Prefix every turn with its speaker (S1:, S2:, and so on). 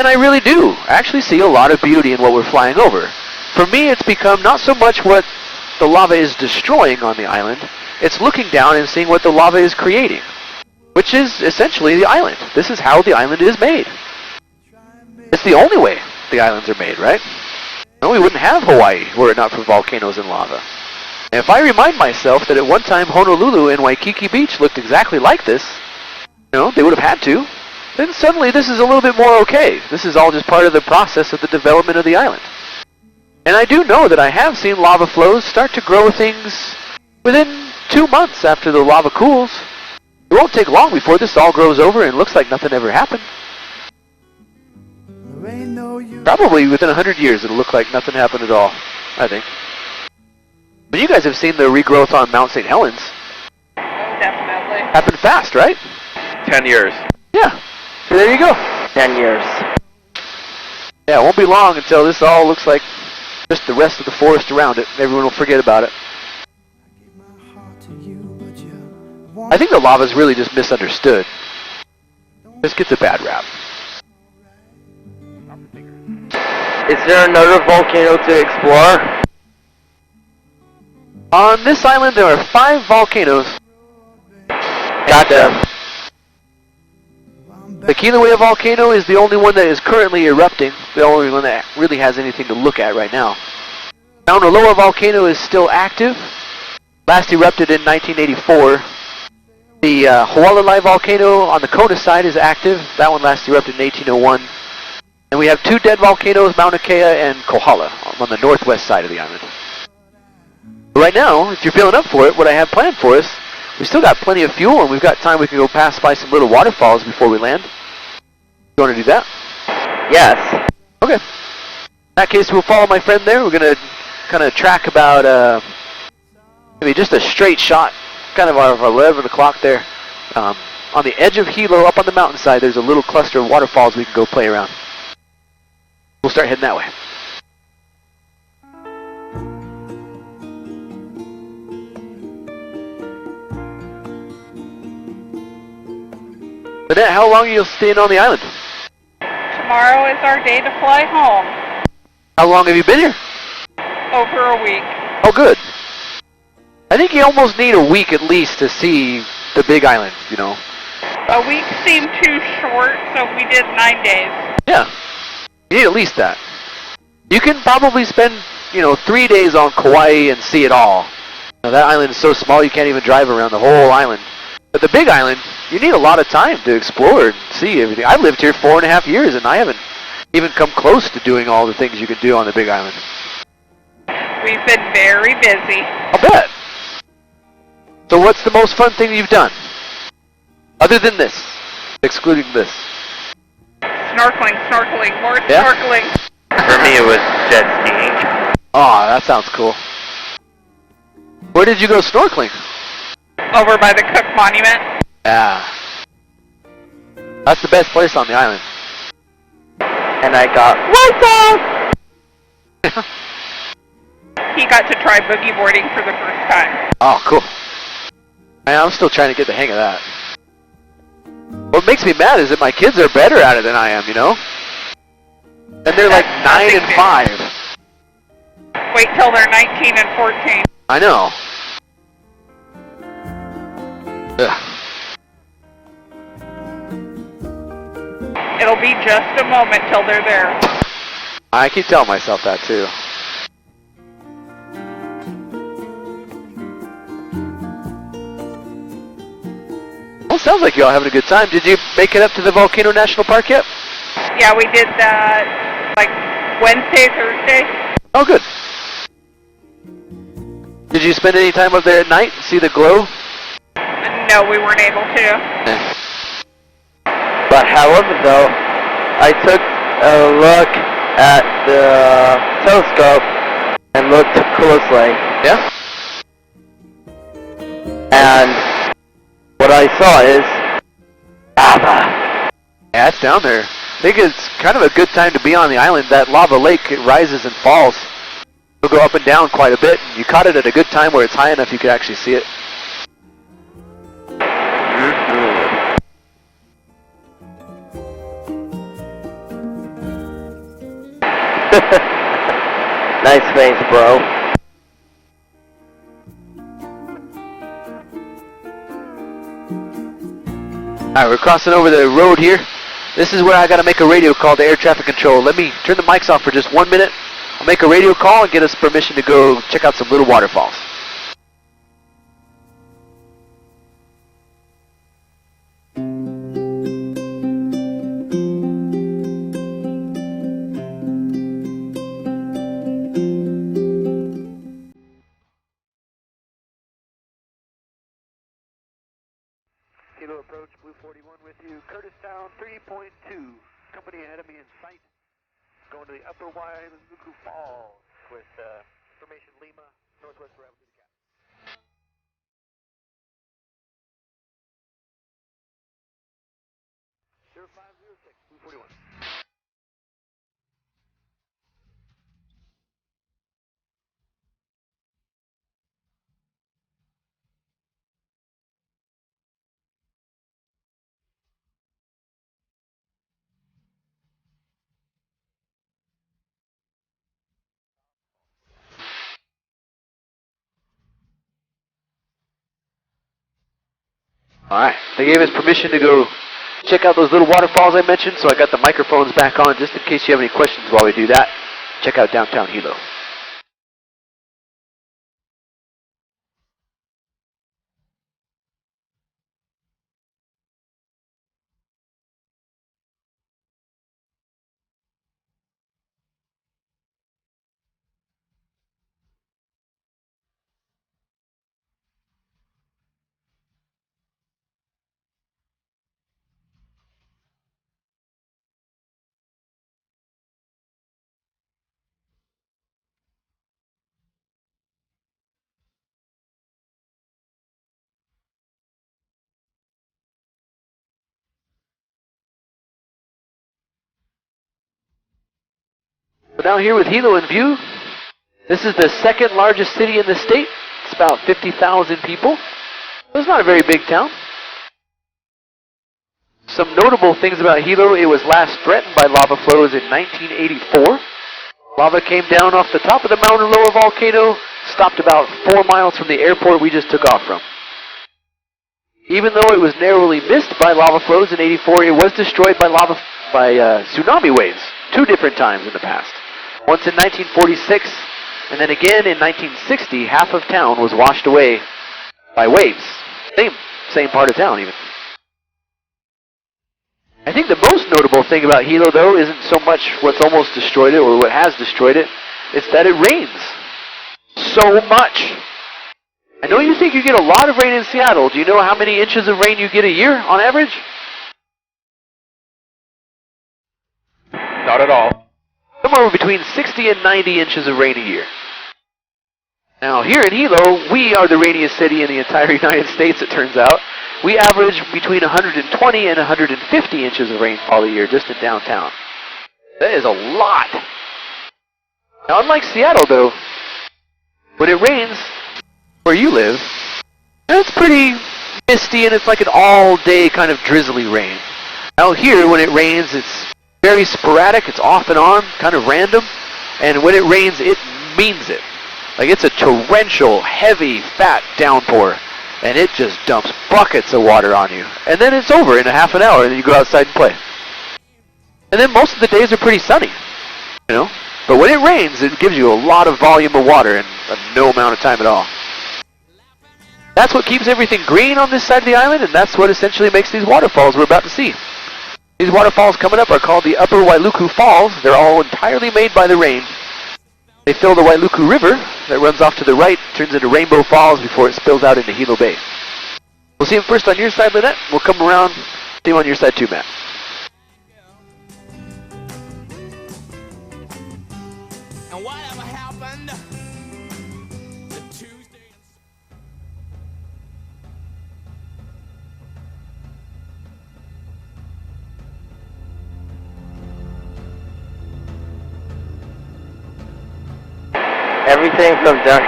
S1: And I really do actually see a lot of beauty in what we're flying over. For me, it's become not so much what the lava is destroying on the island, it's looking down and seeing what the lava is creating, which is essentially the island. This is how the island is made. It's the only way the islands are made, right? No, we wouldn't have Hawaii were it not for volcanoes and lava. And if I remind myself that at one time Honolulu and Waikiki Beach looked exactly like this, they would have had to, then suddenly this is a little bit more okay. This is all just part of the process of the development of the island. And I do know that I have seen lava flows start to grow things within 2 months after the lava cools. It won't take long before this all grows over and looks like nothing ever happened. Probably within 100 years it'll look like nothing happened at all, I think. But you guys have seen the regrowth on Mount St. Helens.
S2: Definitely.
S1: Happened fast, right?
S3: 10 years.
S1: Yeah. So there you go.
S4: 10 years.
S1: Yeah, it won't be long until this all looks like just the rest of the forest around it. Everyone will forget about it. I think the lava's really just misunderstood. Just gets a bad rap.
S4: Is there another volcano to explore?
S1: On this island, there are 5 volcanoes.
S4: Gotcha.
S1: The Kilauea volcano is the only one that is currently erupting, the only one that really has anything to look at right now. Mauna Loa volcano is still active. Last erupted in 1984. The Hualalai volcano on the Kona side is active. That one last erupted in 1801. And we have 2 dead volcanoes, Mauna Kea and Kohala, on the northwest side of the island. But right now, if you're feeling up for it, what I have planned for us, we still got plenty of fuel, and we've got time we can go pass by some little waterfalls before we land. You want to do that?
S4: Yes.
S1: Okay. In that case, we'll follow my friend there. We're going to kind of track about maybe just a straight shot, kind of our 11 o'clock there. On the edge of Hilo, up on the mountainside, there's a little cluster of waterfalls we can go play around. We'll start heading that way. Annette, how long are you staying on the island?
S2: Tomorrow is our day to fly home.
S1: How long have you been here?
S2: Over a week.
S1: Oh, good. I think you almost need a week at least to see the big island,
S2: A week seemed too short, so we did 9 days.
S1: Yeah. You need at least that. You can probably spend, 3 days on Kauai and see it all. That island is so small you can't even drive around the whole island. But the big island, you need a lot of time to explore and see everything. I've lived here 4.5 years and I haven't even come close to doing all the things you can do on the big island.
S2: We've been very busy.
S1: I'll bet. So what's the most fun thing you've done? Other than this, excluding this.
S2: Snorkeling, more
S1: Yeah?
S2: snorkeling.
S3: For me, it was jet skiing.
S1: Oh, that sounds cool. Where did you go snorkeling?
S2: Over by the Cook Monument.
S1: Yeah. That's the best place on the island.
S4: And I got white.
S2: He got to try boogie boarding for the first time.
S1: Oh, cool. I'm still trying to get the hang of that. What makes me mad is that my kids are better at it than I am, And they're like 9 and 5.
S2: Wait till they're 19 and 14.
S1: I know. Ugh.
S2: It'll be just a moment till they're there.
S1: I keep telling myself that too. Well, sounds like you all having a good time. Did you make it up to the Volcano National Park yet?
S2: Yeah, we did that like Wednesday, Thursday.
S1: Oh, good. Did you spend any time up there at night and see the glow?
S2: No, we weren't able to.
S1: Eh.
S4: But however, though, I took a look at the telescope and looked closely.
S1: Yeah?
S4: And what I saw is lava.
S1: Yeah, it's down there. I think it's kind of a good time to be on the island. That lava lake, it rises and falls. It'll go up and down quite a bit. You caught it at a good time where it's high enough you could actually see it.
S4: Nice face, bro.
S1: Alright, we're crossing over the road here. This is where I gotta make a radio call to air traffic control. Let me turn the mics off for just 1 minute. I'll make a radio call and get us permission to go check out some little waterfalls. Kilo approach, Blue 41 with you. Curtistown 3.2. Company ahead of me in sight. Going to the Upper Wailuku Falls with formation Lima, northwest for Avenue Cap. 0506, Blue 41. Alright, they gave us permission to go check out those little waterfalls I mentioned, so I got the microphones back on just in case you have any questions while we do that. Check out downtown Hilo. So now here with Hilo in view, this is the second largest city in the state. It's about 50,000 people. It's not a very big town. Some notable things about Hilo: it was last threatened by lava flows in 1984. Lava came down off the top of the Mauna Loa volcano, stopped about 4 miles from the airport we just took off from. Even though it was narrowly missed by lava flows in 84, it was destroyed by tsunami waves 2 different times in the past. Once in 1946, and then again in 1960, half of town was washed away by waves. Same part of town even. I think the most notable thing about Hilo, though, isn't so much what's almost destroyed it or what has destroyed it. It's that it rains so much. I know you think you get a lot of rain in Seattle. Do you know how many inches of rain you get a year on average?
S3: Not at all.
S1: Somewhere between 60 and 90 inches of rain a year. Now, here in Hilo, we are the rainiest city in the entire United States, it turns out. We average between 120 and 150 inches of rainfall a year just in downtown. That is a lot. Now, unlike Seattle, though, when it rains where you live, it's pretty misty and it's like an all-day kind of drizzly rain. Out here, when it rains, it's very sporadic, it's off and on, kind of random, and when it rains, it means it. Like, it's a torrential, heavy, fat downpour, and it just dumps buckets of water on you. And then it's over in a half an hour, and then you go outside and play. And then most of the days are pretty sunny, you know? But when it rains, it gives you a lot of volume of water in no amount of time at all. That's what keeps everything green on this side of the island, and that's what essentially makes these waterfalls we're about to see. These waterfalls coming up are called the Upper Wailuku Falls. They're all entirely made by the rain. They fill the Wailuku River that runs off to the right, turns into Rainbow Falls before it spills out into Hilo Bay. We'll see them first on your side, Lynette. We'll come around, see them on your side too, Matt.
S5: And whatever happened to Tuesday?
S4: Everything from down